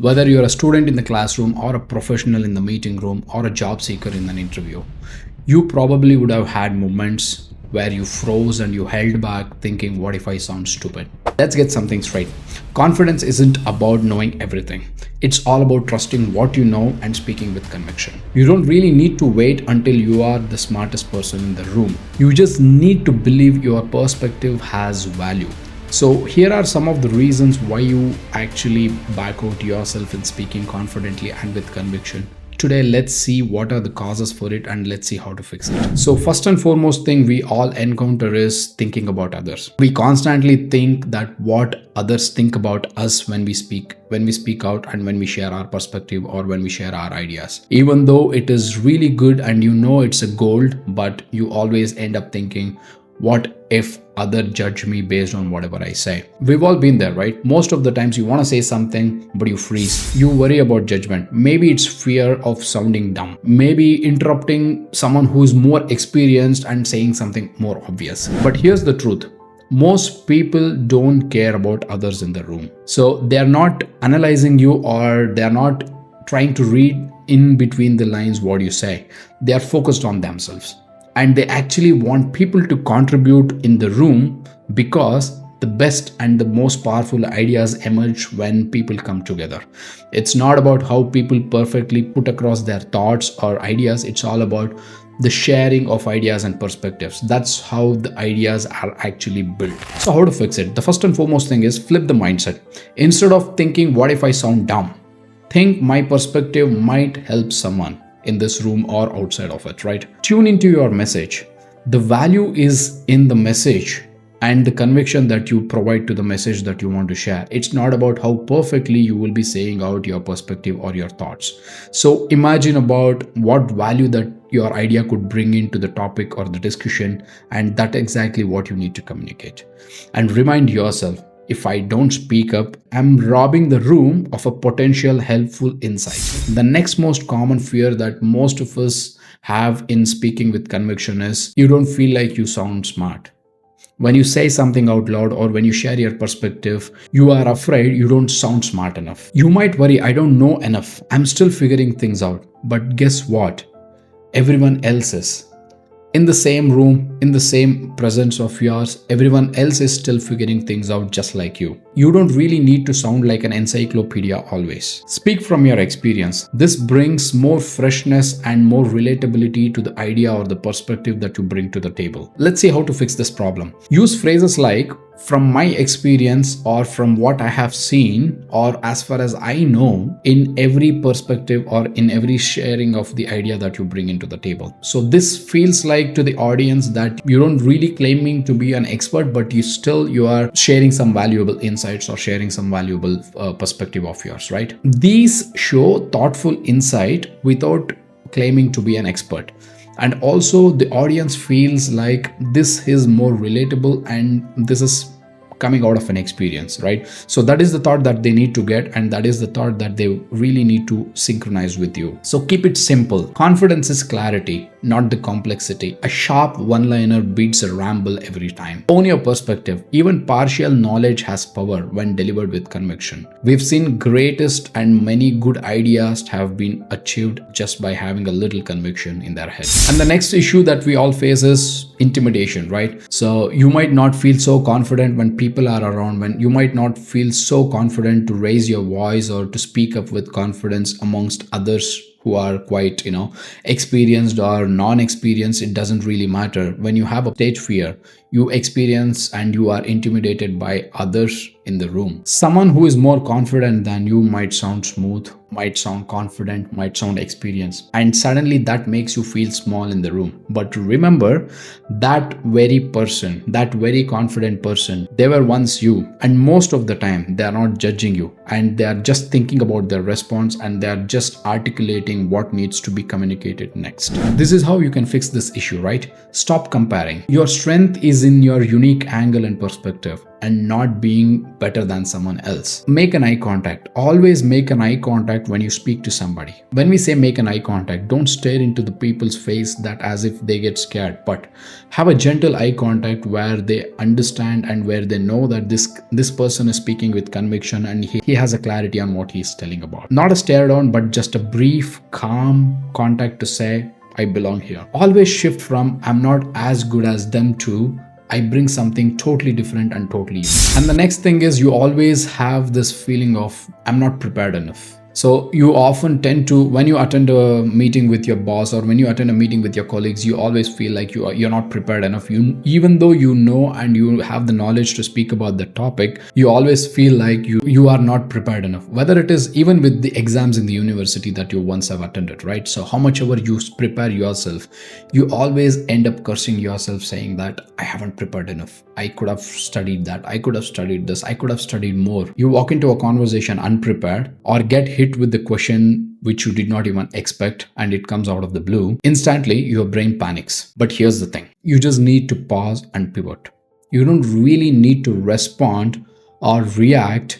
Whether you're a student in the classroom or a professional in the meeting room or a job seeker in an interview, you probably would have had moments where you froze and you held back thinking, what if I sound stupid? Let's get something straight. Confidence isn't about knowing everything. It's all about trusting what you know and speaking with conviction. You don't really need to wait until you are the smartest person in the room. You just need to believe your perspective has value. So here are some of the reasons why you actually back out yourself in speaking confidently and with conviction. Today, let's see what are the causes for it and let's see how to fix it. So first and foremost thing we all encounter is thinking about others. We constantly think that what others think about us when we speak out and when we share our perspective or when we share our ideas. Even though it is really good and you know it's a gold, but you always end up thinking, what if other judge me based on whatever I say? We've all been there, right? Most of the times you want to say something, but you freeze. You worry about judgment. Maybe it's fear of sounding dumb. Maybe interrupting someone who's more experienced and saying something more obvious. But here's the truth. Most people don't care about others in the room. So they're not analyzing you or they're not trying to read in between the lines what you say. They're focused on themselves. And they actually want people to contribute in the room because the best and the most powerful ideas emerge when people come together. It's not about how people perfectly put across their thoughts or ideas. It's all about the sharing of ideas and perspectives. That's how the ideas are actually built. So how to fix it? The first and foremost thing is flip the mindset. Instead of thinking, what if I sound dumb? Think my perspective might help someone in this room or outside of it, right? Tune into your message. The value is in the message and the conviction that you provide to the message that you want to share. It's not about how perfectly you will be saying out your perspective or your thoughts. So imagine about what value that your idea could bring into the topic or the discussion, and that's exactly what you need to communicate. And remind yourself, if I don't speak up, I'm robbing the room of a potential helpful insight. The next most common fear that most of us have in speaking with conviction is you don't feel like you sound smart. When you say something out loud or when you share your perspective, you are afraid you don't sound smart enough. You might worry, I don't know enough. I'm still figuring things out. But guess what? Everyone else is. In the same room, in the same presence of yours, everyone else is still figuring things out just like you. You don't really need to sound like an encyclopedia always. Speak from your experience. This brings more freshness and more relatability to the idea or the perspective that you bring to the table. Let's see how to fix this problem. Use phrases like, from my experience or from what I have seen or as far as I know in every perspective or in every sharing of the idea that you bring into the table. So this feels like to the audience that you don't really claiming to be an expert, but you are sharing some valuable insights or sharing some valuable perspective of yours, right? These show thoughtful insight without claiming to be an expert. And also the audience feels like this is more relatable and this is coming out of an experience, right? So that is the thought that they need to get, and that is the thought that they really need to synchronize with you. So keep it simple. Confidence is clarity, not the complexity. A sharp one-liner beats a ramble every time. Own your perspective. Even partial knowledge has power when delivered with conviction. We've seen greatest and many good ideas have been achieved just by having a little conviction in their head. And the next issue that we all face is intimidation, right? So you might not feel so confident when people are around, when you might not feel so confident to raise your voice or to speak up with confidence amongst others who are quite, experienced or non-experienced. It doesn't really matter. When you have a stage fear, you experience and you are intimidated by others in the room. Someone who is more confident than you might sound smooth, might sound confident, might sound experienced, and suddenly that makes you feel small in the room. But remember, that very person, that very confident person, they were once you, and most of the time they are not judging you and they are just thinking about their response and they are just articulating what needs to be communicated next. This is how you can fix this issue, right? Stop comparing. Your strength is in your unique angle and perspective. and not being better than someone else. Make an eye contact. Always make an eye contact when you speak to somebody. When we say make an eye contact, don't stare into the people's face that as if they get scared, but have a gentle eye contact where they understand and where they know that this person is speaking with conviction and he has a clarity on what he's telling about. Not a stare down, but just a brief, calm contact to say, I belong here. Always shift from I'm not as good as them to I bring something totally different and totally unique. And the next thing is you always have this feeling of I'm not prepared enough. So you often tend to, when you attend a meeting with your boss or when you attend a meeting with your colleagues, you always feel like you're not prepared enough. Even though you know and you have the knowledge to speak about the topic, you always feel like you are not prepared enough. Whether it is even with the exams in the university that you once have attended, right? So how much ever you prepare yourself, you always end up cursing yourself saying that I haven't prepared enough. I could have studied that. I could have studied this. I could have studied more. You walk into a conversation unprepared or get hit with the question which you did not even expect and it comes out of the blue. Instantly, your brain panics. But here's the thing. You just need to pause and pivot. You don't really need to respond or react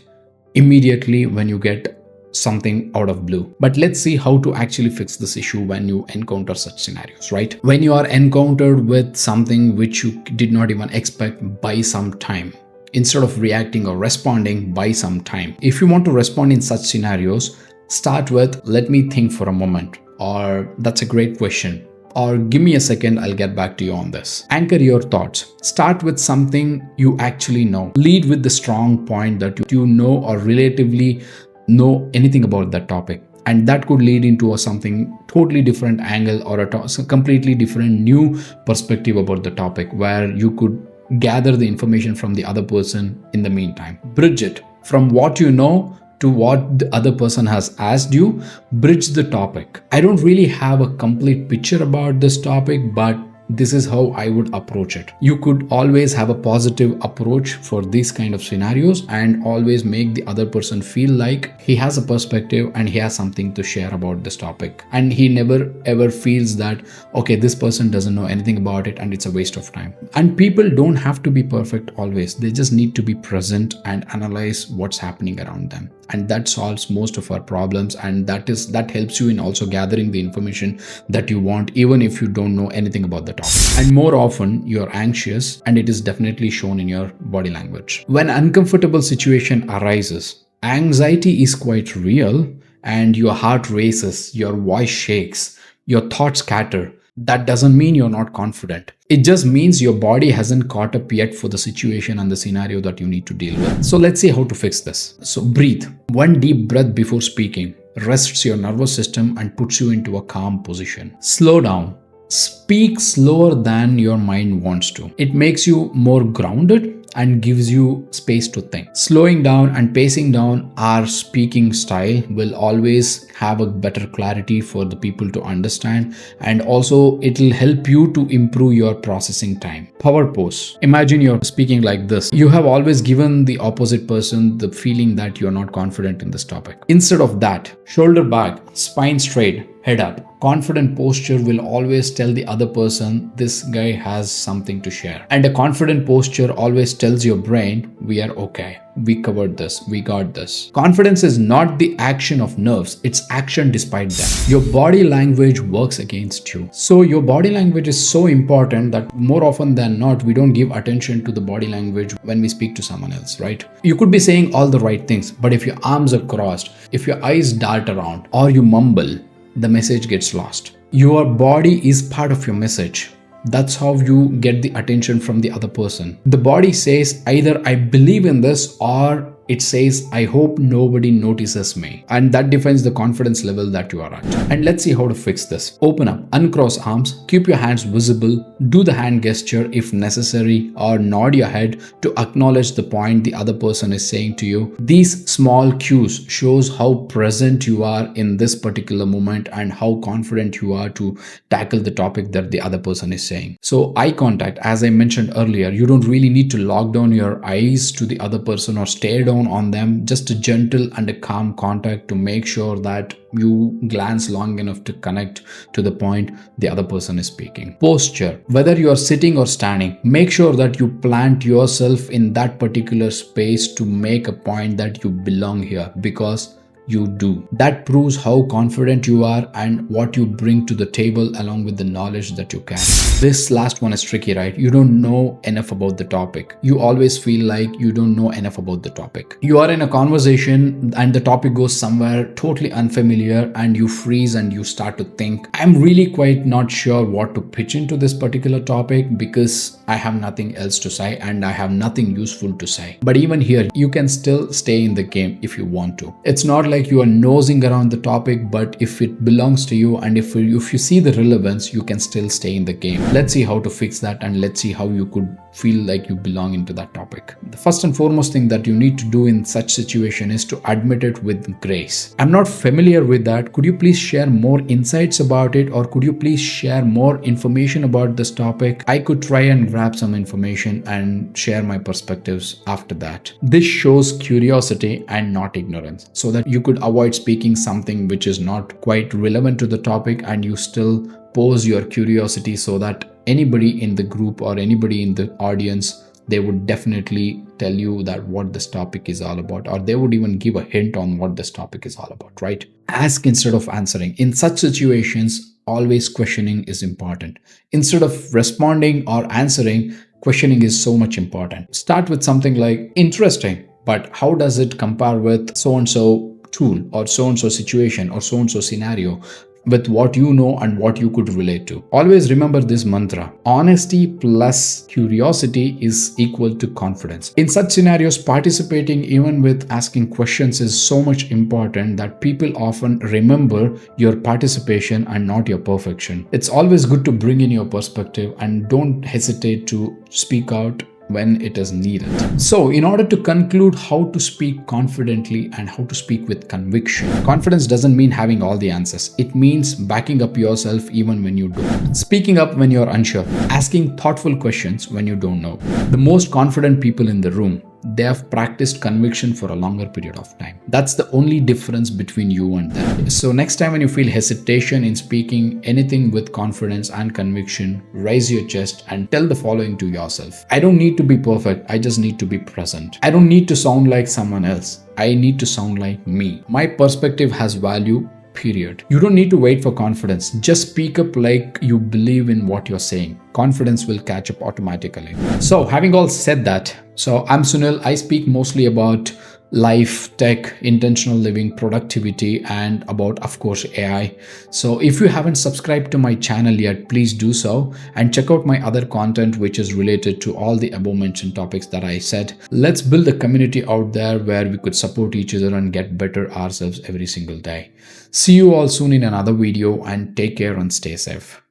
immediately when you get something out of blue. But let's see how to actually fix this issue when you encounter such scenarios, right? When you are encountered with something which you did not even expect, buy some time. Instead of reacting or responding, buy some time. If you want to respond in such scenarios, start with, let me think for a moment, or that's a great question, or give me a second, I'll get back to you on this. Anchor your thoughts. Start with something you actually know. Lead with the strong point that you know or relatively know anything about that topic. And that could lead into something totally different angle or a completely different new perspective about the topic where you could gather the information from the other person in the meantime. Bridge it from what you know to what the other person has asked you. Bridge the topic. I don't really have a complete picture about this topic, but this is how I would approach it. You could always have a positive approach for these kind of scenarios and always make the other person feel like he has a perspective and he has something to share about this topic. And he never ever feels that, okay, this person doesn't know anything about it and it's a waste of time. And people don't have to be perfect always. They just need to be present and analyze what's happening around them. And that solves most of our problems, and that helps you in also gathering the information that you want, even if you don't know anything about the topic. And more often you're anxious, and it is definitely shown in your body language. When uncomfortable situation arises, anxiety is quite real, and your heart races, your voice shakes, your thoughts scatter. That doesn't mean you're not confident. It just means your body hasn't caught up yet for the situation and the scenario that you need to deal with. So let's see how to fix this. So breathe. One deep breath before speaking rests your nervous system and puts you into a calm position. Slow down. Speak slower than your mind wants to. It makes you more grounded and gives you space to think. Slowing down and pacing down our speaking style will always have a better clarity for the people to understand, and also it'll help you to improve your processing time. Power pose. Imagine you're speaking like this. You have always given the opposite person the feeling that you're not confident in this topic. Instead of that, shoulder back, spine straight, head up. Confident posture will always tell the other person this guy has something to share. And a confident posture always tells your brain, we are okay. We covered this. We got this. Confidence is not the action of nerves. It's action despite them. Your body language works against you. So your body language is so important that more often than not, we don't give attention to the body language when we speak to someone else, right? You could be saying all the right things, but if your arms are crossed, if your eyes dart around, or you mumble, the message gets lost. Your body is part of your message. That's how you get the attention from the other person. The body says either I believe in this, or it says I hope nobody notices me. And that defines the confidence level that you are at. And let's see how to fix this. Open up, uncross arms, keep your hands visible, do the hand gesture if necessary, or nod your head to acknowledge the point the other person is saying to you. These small cues shows how present you are in this particular moment and how confident you are to tackle the topic that the other person is saying. So eye contact, as I mentioned earlier, you don't really need to lock down your eyes to the other person or stare down down on them, just a gentle and a calm contact to make sure that you glance long enough to connect to the point the other person is speaking. Posture. Whether you are sitting or standing, make sure that you plant yourself in that particular space to make a point that you belong here, because you do. That proves how confident you are and what you bring to the table along with the knowledge that you carry. This last one is tricky, right? You don't know enough about the topic. You always feel like you don't know enough about the topic. You are in a conversation and the topic goes somewhere totally unfamiliar and you freeze and you start to think, I'm really quite not sure what to pitch into this particular topic because I have nothing else to say and I have nothing useful to say. But even here, you can still stay in the game if you want to. It's not like you are nosing around the topic, but if it belongs to you and if you see the relevance, you can still stay in the game. Let's see how to fix that and let's see how you could feel like you belong into that topic. The first and foremost thing that you need to do in such situation is to admit it with grace. I'm not familiar with that. Could you please share more insights about it, or could you please share more information about this topic? I could try and grab some information and share my perspectives after that. This shows curiosity and not ignorance, so that you could avoid speaking something which is not quite relevant to the topic and you still pose your curiosity so that anybody in the group or anybody in the audience, they would definitely tell you that what this topic is all about, or they would even give a hint on what this topic is all about, right? Ask instead of answering. In such situations, always questioning is important. Instead of responding or answering, questioning is so much important. Start with something like, interesting, but how does it compare with so-and-so tool or so-and-so situation or so-and-so scenario with what you know and what you could relate to? Always remember this mantra: honesty plus curiosity is equal to confidence. In such scenarios, participating even with asking questions is so much important that people often remember your participation and not your perfection. It's always good to bring in your perspective and don't hesitate to speak out when it is needed. So in order to conclude how to speak confidently and how to speak with conviction, confidence doesn't mean having all the answers. It means backing up yourself even when you don't. Speaking up when you're unsure. Asking thoughtful questions when you don't know. The most confident people in the room, they have practiced conviction for a longer period of time. That's the only difference between you and them. So next time when you feel hesitation in speaking anything with confidence and conviction, raise your chest and tell the following to yourself: I don't need to be perfect, I just need to be present. I don't need to sound like someone else, I need to sound like me. My perspective has value, period. You don't need to wait for confidence. Just speak up like you believe in what you're saying. Confidence will catch up automatically. So having all said that, so I'm Sunil. I speak mostly about life, tech, intentional living, productivity, and about, of course, AI. So if you haven't subscribed to my channel yet, please do so and check out my other content which is related to all the above mentioned topics that I said. Let's build a community out there where we could support each other and get better ourselves every single day. See you all soon in another video and take care and stay safe.